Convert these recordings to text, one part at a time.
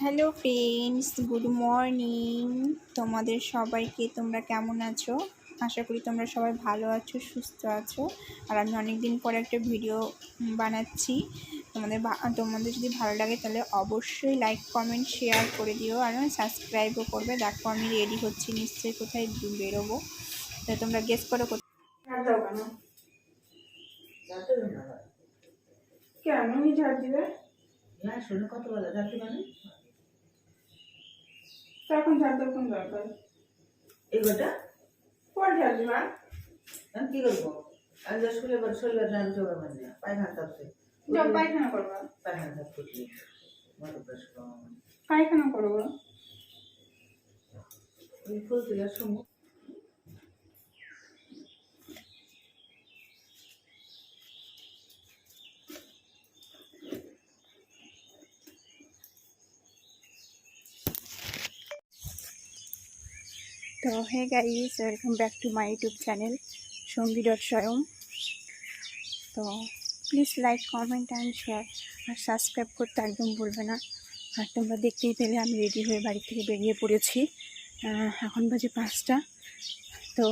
Hello friends, good morning. তোমাদের সবাইকে, তোমরা কেমন আছো? আশা করি তোমরা সবাই ভালো আছো, সুস্থ আছো। আর আমি অনেক দিন পর একটা ভিডিও বানাচ্ছি। তোমাদের যদি ভালো লাগে তাহলে অবশ্যই লাইক, কমেন্ট, শেয়ার করে দিও আর সাবস্ক্রাইবও করবে। দেখো আমি রেডি হচ্ছি, নিশ্চয়ই কোথায় বেরোবো। তো তোমরা গেস করো কোথায়। কেন ঝাড় দিবে না? শুনে কত বলে ঝাড় দিবে না? তখন ঝাড় দেওয়ার কোন দরকার? এগোটা পর ঝাড় দিবা। আমি কি করবো? আমি যা শরীরে ঝাড় দেওয়া মানে পায়খানা তাপছে। পায়খানা করবা? পায়খানা তাপ করলে পায়খানা করবো। ওই ফুল তোলার সময় তো hey guys, welcome back to my YouTube channel সঙ্গী.স্বয়ং। তো please like, comment and share আর সাবস্ক্রাইব করতে একদম ভুলবে না। আর তোমরা দেখতেই পেলে আমি রেডি হয়ে বাড়ি থেকে বেরিয়ে পড়েছি। এখন বাজে 5টা। তো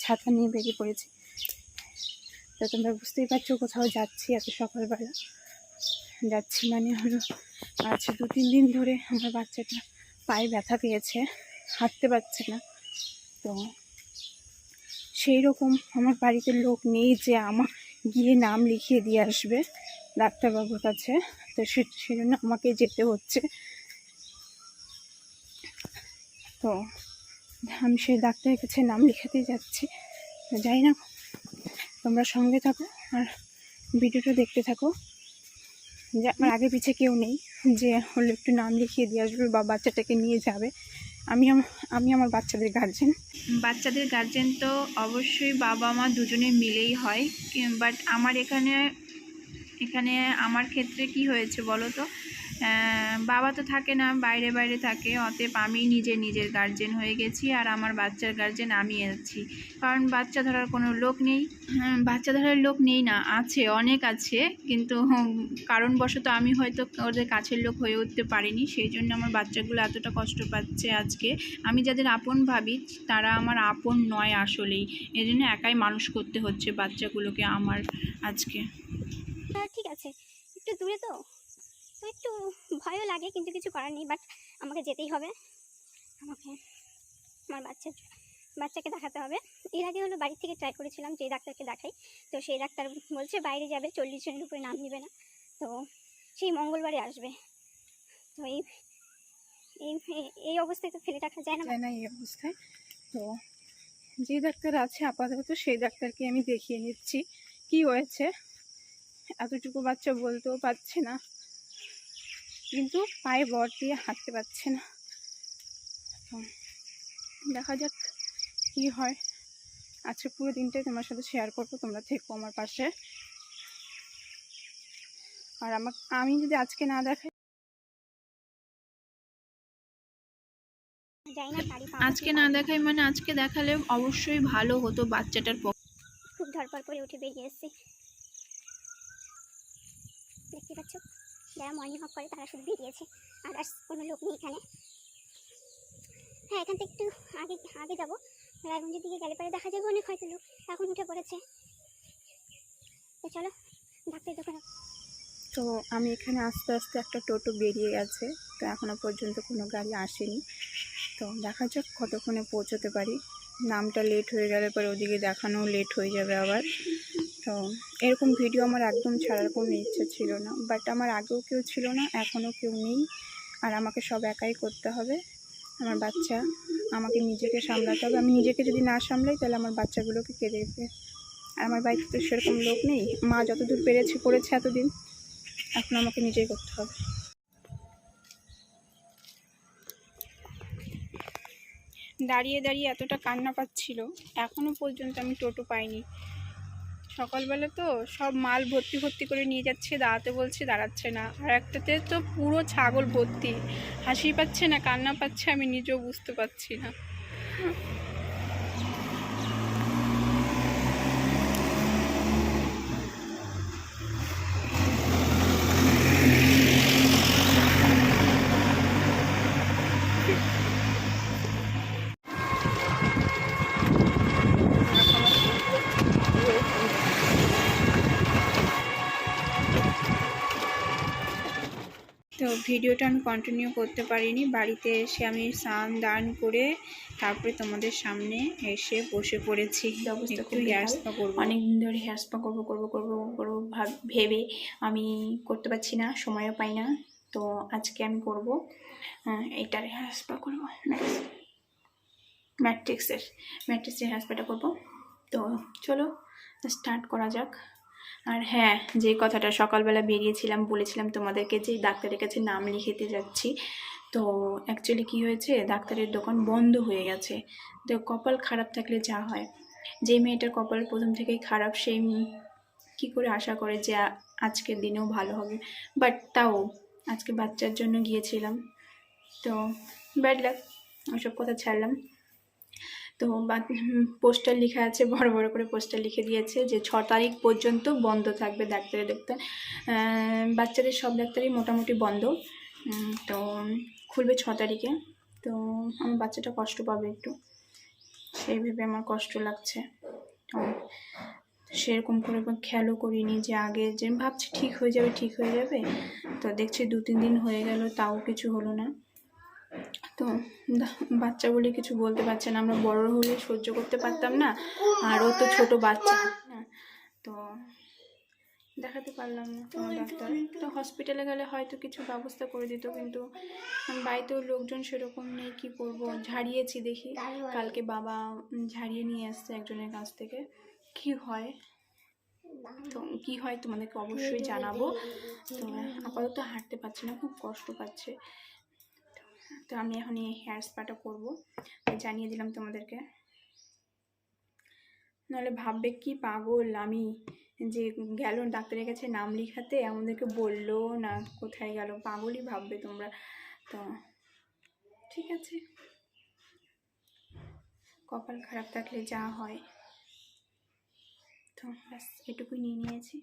ছাতা নিয়ে বেরিয়ে পড়েছি। তো তোমরা বুঝতেই পারছো কোথাও যাচ্ছি এত সকালবেলা। যাচ্ছি মানে হলো আজ 2-3 দিন ধরে আমার বাচ্চাটা পায়ে ব্যথা পেয়েছে, হাঁটতে পারছে না। তো সেই রকম আমার বাড়িতে লোক নেই যে আমার গিয়ে নাম লিখিয়ে দিয়ে আসবে ডাক্তারবাবুর কাছে। তো সেজন্য আমাকে যেতে হচ্ছে। তো আমি সেই ডাক্তারের কাছে নাম লিখাতে যাচ্ছি। তো যাই না, তোমরা সঙ্গে থাকো আর ভিডিওটা দেখতে থাকো। যে আমার আগে পিছে কেউ নেই যে হলো একটু নাম লিখিয়ে দিয়ে আসবে বা বাচ্চাটাকে নিয়ে যাবে। আমি আমার বাচ্চাদের গার্জেন তো অবশ্যই বাবা মা দুজনে মিলেই হয়। বাট আমার এখানে আমার ক্ষেত্রে কি হয়েছে বলো তো, বাবা তো থাকে না, বাইরে থাকে। অতএব আমি নিজের গার্জেন হয়ে গেছি আর আমার বাচ্চার গার্জেন আমি আছি। কারণ বাচ্চা ধরার কোনো লোক নেই। বাচ্চা ধরার লোক নেই না, আছে, অনেক আছে, কিন্তু কারণবশত আমি হয়তো ওদের কাছের লোক হয়ে উঠতে পারিনি। সেই জন্য আমার বাচ্চাগুলো এতটা কষ্ট পাচ্ছে আজকে। আমি যাদের আপন ভাবি তারা আমার আপন নয় আসলেই। এই জন্য একাই মানুষ করতে হচ্ছে বাচ্চাগুলোকে আমার আজকে। ঠিক আছে, একটু দূরে তো একটু ভয়ও লাগে, কিন্তু কিছু করার নেই। বাট আমাকে যেতেই হবে, আমাকে আমার বাচ্চাকে দেখাতে হবে। এর আগে হলো বাড়ি থেকে ট্রাই করেছিলাম যে ডাক্তারকে দেখাই। তো সেই ডাক্তার বলছে বাইরে যাবে, 40 জনের উপরে নাম নেবে না। তো সেই মঙ্গলবারে আসবে। তো এই অবস্থায় তো ফেলে রাখা যায় না এই অবস্থায়। তো যে ডাক্তার আছে আপাতত সেই ডাক্তারকে আমি দেখিয়ে নিচ্ছি কি হয়েছে। এতটুকু বাচ্চা বলতেও পারছে না, কিন্তু পায়ে বর দিয়ে হাঁটতে পারছে না। তো দেখা যাক কি হয়। আজকে পুরো দিনটাই তোমার সাথে শেয়ার করবো, তোমরা থেকো আমার পাশে। আর আমি যদি আজকে না দেখাই, মানে আজকে দেখালে অবশ্যই ভালো হতো বাচ্চাটার পক্ষে। খুব ধরপড় করে উঠে বেরিয়ে এসেছি। দেখতে পাচ্ছ যারা মর্নিং ওয়াক করে তারা শুধু বেরিয়েছে, আর কোনো লোক নেই এখানে। হ্যাঁ, এখান থেকে একটু আগে যাবো, রায়গঞ্জের দিকে গেলে পরে দেখা যাবে অনেক হয়তো লোক এখন উঠে পড়েছে। তো চলো ডাক্তারের দোকানে। তো আমি এখানে আস্তে আস্তে একটা টোটো বেরিয়ে গেছে। তো এখনও পর্যন্ত কোনো গাড়ি আসেনি। তো দেখা যাক কতক্ষণে পৌঁছতে পারি। নামটা লেট হয়ে গেলে পরে ওদিকে দেখানো লেট হয়ে যাবে আবার। তো এরকম ভিডিও আমার একদম ছাড়ার কোনো ইচ্ছা ছিল না, বাট আমার আগেও কেউ ছিল না, এখনও কেউ নেই। আর আমাকে সব একাই করতে হবে। আমার বাচ্চা, আমাকে নিজেকে সামলাতে হবে। আমি নিজেকে যদি না সামলাই তাহলে আমার বাচ্চাগুলোকে কে দেখবে? আর আমার বাড়িতে তো সেরকম লোক নেই। মা যতদূর করেছে এতদিন, এখন আমাকে নিজেই করতে হবে। দাঁড়িয়ে এতটা কান্না পাচ্ছিল, এখনও পর্যন্ত আমি টোটো পাইনি। সকালবেলা তো সব মাল ভর্তি করে নিয়ে যাচ্ছে, দাঁড়াতে বলছে, দাঁড়াচ্ছে না। আর একটাতে তো পুরো ছাগল ভর্তি, হাসি পাচ্ছে না কান্না পাচ্ছে আমি নিজেও বুঝতে পারছি না। তো ভিডিওটা আমি কন্টিনিউ করতে পারিনি, বাড়িতে এসে আমি স্নান দান করে তারপরে তোমাদের সামনে এসে বসে পড়েছি। একটু হেয়ার স্পা করবো, অনেক দিন ধরে হেয়ার স্পা করবো ভেবে আমি করতে পারছি না, সময়ও পাই না। তো আজকে আমি করবো এটার হেয়ার স্পা করবো, ম্যাট্রিক্সের হেয়ার স্পাটা করবো। তো চলো স্টার্ট করা যাক। আর হ্যাঁ, যে কথাটা সকালবেলা বেরিয়েছিলাম, বলেছিলাম তোমাদেরকে যে ডাক্তারের কাছে নাম লিখেতে যাচ্ছি। তো অ্যাকচুয়ালি কি হয়েছে, ডাক্তারের দোকান বন্ধ হয়ে গেছে। তো কপাল খারাপ থাকলে যা হয়, যে মেয়েটার কপাল প্রথম থেকেই খারাপ সেই কি করে আশা করে যে আজকের দিনেও ভালো হবে। বাট তাও আজকে বাচ্চার জন্য গিয়েছিলাম, তো ব্যাড লাক, ওসব কথা ছাড়লাম। তো পোস্টার লেখা আছে, বড় বড় করে পোস্টার লিখে দিয়েছে যে 6 তারিখ পর্যন্ত বন্ধ থাকবে ডাক্তারের দোকান। বাচ্চাদের সব ডাক্তারই মোটামুটি বন্ধ, তো খুলবে 6 তারিখে। তো আমার বাচ্চাটা কষ্ট পাবে একটু, সেই ভেবে আমার কষ্ট লাগছে। তো সেরকম করে খেয়ালও করিনি যে আগে যে ভাবছি ঠিক হয়ে যাবে, তো দেখছি 2-3 দিন হয়ে গেল তাও কিছু হলো না। তো বাচ্চা বলে কিছু বলতে পারছে না, আমরা বড় হলে সহ্য করতে পারতাম না, আর ও তো ছোট বাচ্চা না, তো দেখাতে পারলাম না কোনো ডাক্তার। তো হসপিটালে গেলে হয়তো কিছু ব্যবস্থা করে দিত, কিন্তু বাড়িতেও লোকজন সেরকম নেই, কি করব। ঝাড়িয়েছি, দেখি কালকে বাবা ঝাড়িয়ে নিয়ে আসছে একজনের কাছ থেকে, কি হয় তোমাদেরকে অবশ্যই জানাবো। তো আপাতত হাঁটতে পারছি না, খুব কষ্ট পাচ্ছে। তো আমি এখন এই হেয়ার স্পাটা করবো, জানিয়ে দিলাম তোমাদেরকে, নাহলে ভাববে কি পাগল আমি, যে গেল ডাক্তারের কাছে নাম লিখাতে আমাদেরকে বললো না, কোথায় গেল, পাগলই ভাববে তোমরা। তো ঠিক আছে, কপাল খারাপ থাকলে যা হয়। তো ব্যাস এটুকুই নিয়ে নিয়েছি।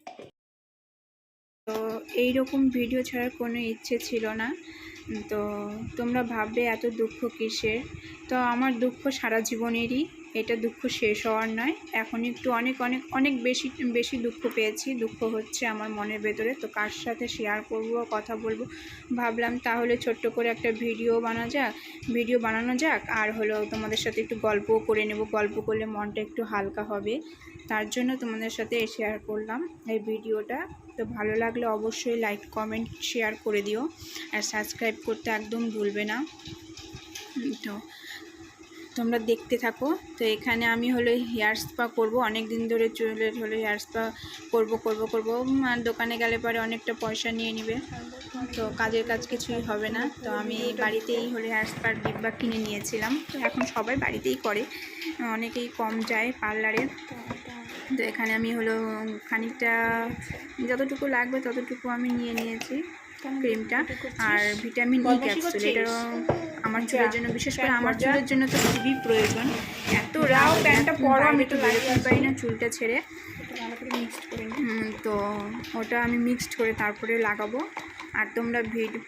তো এইরকম ভিডিও ছাড়ার কোনো ইচ্ছে ছিল না। তো তোমরা ভাববে এত দুঃখ কিসের, তো আমার দুঃখ সারা জীবনেরই, এটা দুঃখ শেষ হওয়ার নয়। এখন একটু অনেক বেশি দুঃখ পেয়েছি, দুঃখ হচ্ছে আমার মনের ভেতরে। তো কার সাথে শেয়ার করব, কথা বলবো, ভাবলাম তাহলে ছোট্ট করে একটা ভিডিও বানানো যাক, আর হলো তোমাদের সাথে একটু গল্পও করে নেব, গল্প করলে মনটা একটু হালকা হবে, তার জন্য তোমাদের সাথে শেয়ার করলাম এই ভিডিওটা। তো ভালো লাগলে অবশ্যই লাইক, কমেন্ট, শেয়ার করে দিও, আর সাবস্ক্রাইব করতে একদম ভুলবে না। তো তোমরা দেখতে থাকো। তো এখানে আমি হলো হেয়ার স্পা করবো, অনেক দিন ধরে চুলের হলো হেয়ার স্পা করবো। আর দোকানে গেলে পরে অনেকটা পয়সা নিয়ে নেবে, তো কাজের কাজ কিছুই হবে না। তো আমি বাড়িতেই হলো হেয়ার স্পার ডিব্বা কিনে নিয়েছিলাম। তো এখন সবাই বাড়িতেই করে, অনেকেই কম যায় পার্লারে। তো এখানে আমি হলো খানিকটা যতটুকু লাগবে ততটুকু আমি নিয়ে নিয়েছি ক্রিমটা, আর ভিটামিন ই ক্যাপসুল। এটা আমার চুলের জন্য, বিশেষ করে আমার চুলের জন্য তো খুবই প্রয়োজন। এত রাও প্যান্টটা পরো, আমি তো বেরোতে পারি না চুলটা ছেড়ে। তো ওটা আমি মিক্সড করে তারপরে লাগাবো। আর তোমরা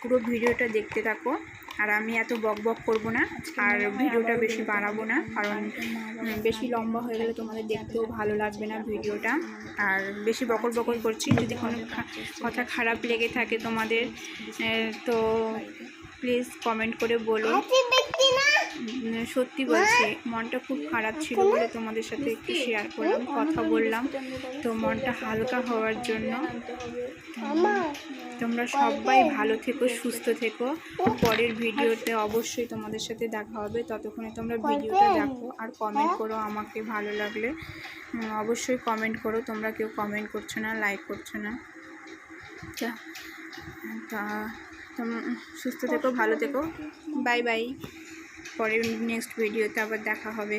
পুরো ভিডিওটা দেখতে থাকো, আর আমি এত বক করব না, আর ভিডিওটা বেশি বাড়াবো না, কারণ বেশি লম্বা হয়ে গেলে তোমাদের দেখতেও ভালো লাগবে না ভিডিওটা। আর বেশি বকর করছি, যদি কোনো কথা খারাপ লেগে থাকে তোমাদের, তো প্লিজ কমেন্ট করে বলো। সত্যি বলছি, মনটা খুব খারাপ ছিল বলে তোমাদের সাথে একটু শেয়ার করলাম, কথা বললাম, তো মনটা হালকা হওয়ার জন্য। তোমরা সবাই ভালো থেকো, সুস্থ থেকো। পরের ভিডিওতে অবশ্যই তোমাদের সাথে দেখা হবে, ততক্ষণে তোমরা ভিডিওটা দেখো আর কমেন্ট করো। আমাকে ভালো লাগলে অবশ্যই কমেন্ট করো, তোমরা কেউ কমেন্ট করছো না, লাইক করছো না। তা তোমরা সুস্থ থেকো, ভালো থেকো, বাই বাই। পরের নেক্সট ভিডিওতে আবার দেখা হবে।